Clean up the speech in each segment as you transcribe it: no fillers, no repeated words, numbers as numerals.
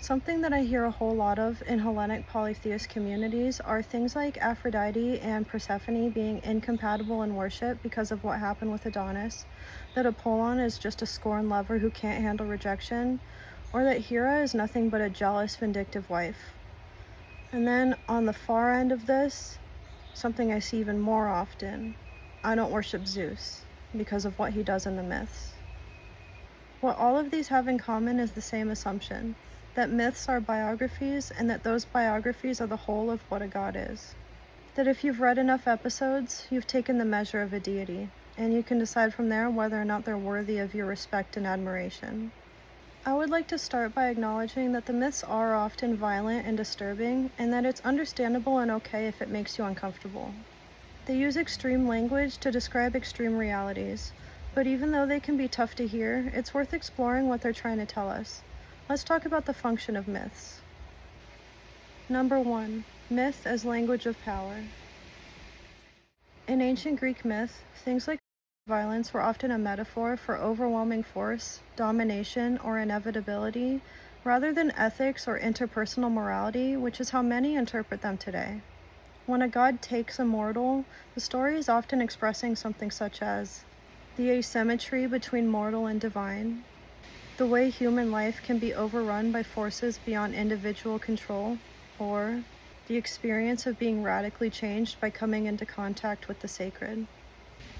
Something that I hear a whole lot of in Hellenic polytheist communities are things like Aphrodite and Persephone being incompatible in worship because of what happened with Adonis, that Apollon is just a scorned lover who can't handle rejection, or that Hera is nothing but a jealous, vindictive wife. And then on the far end of this, something I see even more often, I don't worship Zeus because of what he does in the myths. What all of these have in common is the same assumption, that myths are biographies and that those biographies are the whole of what a god is. That if you've read enough episodes, you've taken the measure of a deity, and you can decide from there whether or not they're worthy of your respect and admiration. I would like to start by acknowledging that the myths are often violent and disturbing, and that it's understandable and okay if it makes you uncomfortable. They use extreme language to describe extreme realities, but even though they can be tough to hear, it's worth exploring what they're trying to tell us. Let's talk about the function of myths. Number 1. Myth as language of power. In ancient Greek myth, things like violence were often a metaphor for overwhelming force, domination, or inevitability, rather than ethics or interpersonal morality, which is how many interpret them today. When a god takes a mortal, the story is often expressing something such as the asymmetry between mortal and divine, the way human life can be overrun by forces beyond individual control, or the experience of being radically changed by coming into contact with the sacred.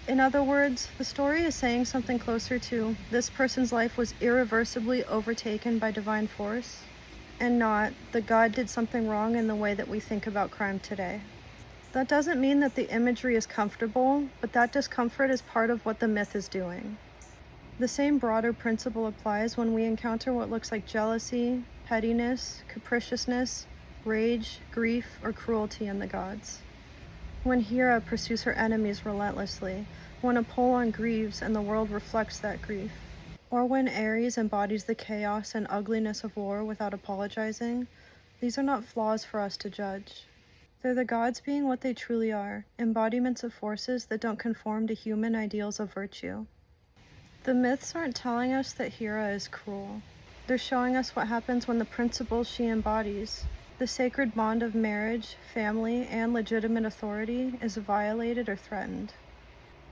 In other words, the story is saying something closer to this person's life was irreversibly overtaken by divine force, and not the god did something wrong in the way that we think about crime today. That doesn't mean that the imagery is comfortable, but that discomfort is part of what the myth is doing. The same broader principle applies when we encounter what looks like jealousy, pettiness, capriciousness, rage, grief, or cruelty in the gods. When Hera pursues her enemies relentlessly, when Apollon grieves and the world reflects that grief, or when Ares embodies the chaos and ugliness of war without apologizing, these are not flaws for us to judge. They're the gods being what they truly are, embodiments of forces that don't conform to human ideals of virtue. The myths aren't telling us that Hera is cruel. They're showing us what happens when the principles she embodies, the sacred bond of marriage, family, and legitimate authority, is violated or threatened.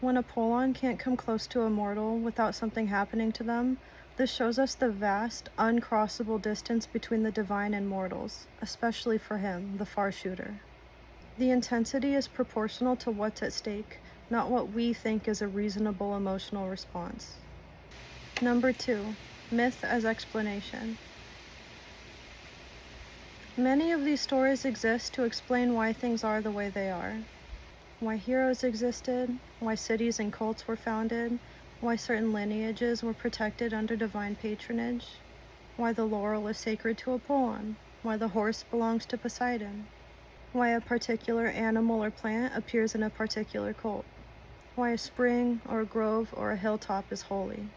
When Apollon can't come close to a mortal without something happening to them, this shows us the vast, uncrossable distance between the divine and mortals, especially for him, the far shooter. The intensity is proportional to what's at stake, not what we think is a reasonable emotional response. Number 2. Myth as explanation. Many of these stories exist to explain why things are the way they are. Why heroes existed, why cities and cults were founded, why certain lineages were protected under divine patronage, why the laurel is sacred to Apollon, why the horse belongs to Poseidon, why a particular animal or plant appears in a particular cult, why a spring or a grove or a hilltop is holy.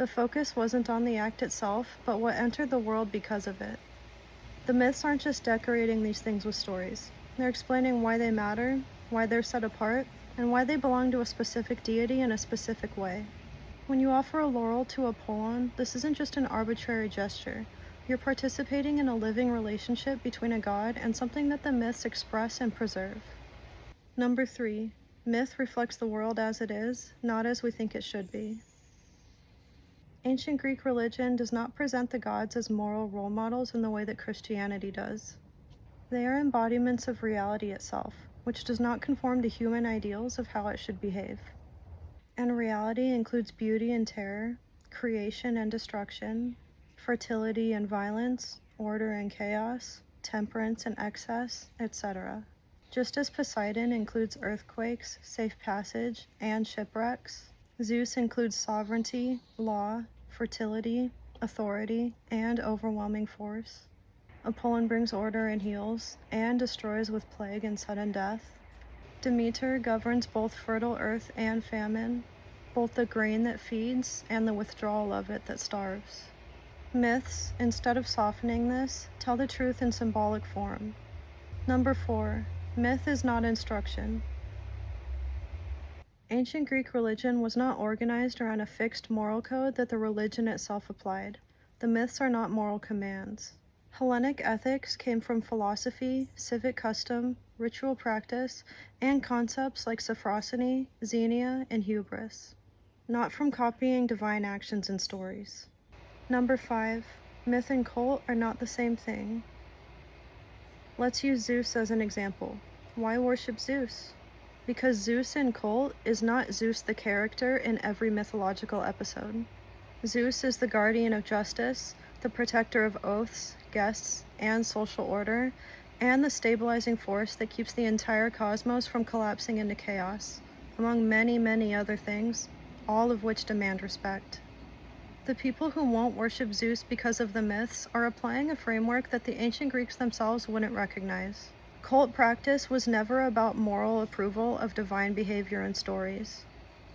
The focus wasn't on the act itself, but what entered the world because of it. The myths aren't just decorating these things with stories. They're explaining why they matter, why they're set apart, and why they belong to a specific deity in a specific way. When you offer a laurel to Apollon, this isn't just an arbitrary gesture. You're participating in a living relationship between a god and something that the myths express and preserve. Number 3. Myth reflects the world as it is, not as we think it should be. Ancient Greek religion does not present the gods as moral role models in the way that Christianity does. They are embodiments of reality itself, which does not conform to human ideals of how it should behave. And reality includes beauty and terror, creation and destruction, fertility and violence, order and chaos, temperance and excess, etc. Just as Poseidon includes earthquakes, safe passage, and shipwrecks, Zeus includes sovereignty, law, fertility, authority, and overwhelming force. Apollon brings order and heals, and destroys with plague and sudden death. Demeter governs both fertile earth and famine, both the grain that feeds and the withdrawal of it that starves. Myths, instead of softening this, tell the truth in symbolic form. Number 4. Myth is not instruction. Ancient Greek religion was not organized around a fixed moral code that the religion itself applied. The myths are not moral commands. Hellenic ethics came from philosophy, civic custom, ritual practice, and concepts like sophrosony, xenia, and hubris, not from copying divine actions and stories. Number 5. Myth and cult are not the same thing. Let's use Zeus as an example. Why worship Zeus? Because Zeus in cult is not Zeus the character in every mythological episode. Zeus is the guardian of justice, the protector of oaths, guests, and social order, and the stabilizing force that keeps the entire cosmos from collapsing into chaos, among many, many other things, all of which demand respect. The people who won't worship Zeus because of the myths are applying a framework that the ancient Greeks themselves wouldn't recognize. Cult practice was never about moral approval of divine behavior and stories.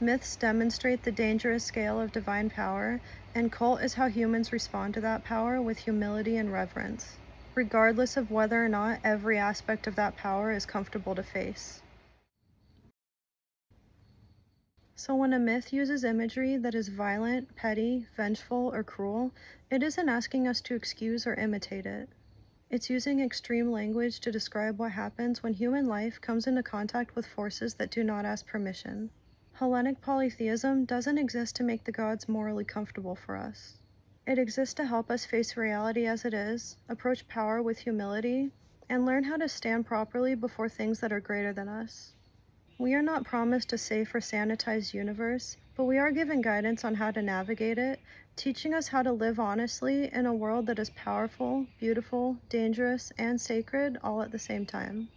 Myths demonstrate the dangerous scale of divine power, and cult is how humans respond to that power with humility and reverence, regardless of whether or not every aspect of that power is comfortable to face. So when a myth uses imagery that is violent, petty, vengeful, or cruel, it isn't asking us to excuse or imitate it. It's using extreme language to describe what happens when human life comes into contact with forces that do not ask permission. Hellenic polytheism doesn't exist to make the gods morally comfortable for us. It exists to help us face reality as it is, approach power with humility, and learn how to stand properly before things that are greater than us. We are not promised a safe or sanitized universe, but we are given guidance on how to navigate it, teaching us how to live honestly in a world that is powerful, beautiful, dangerous, and sacred all at the same time.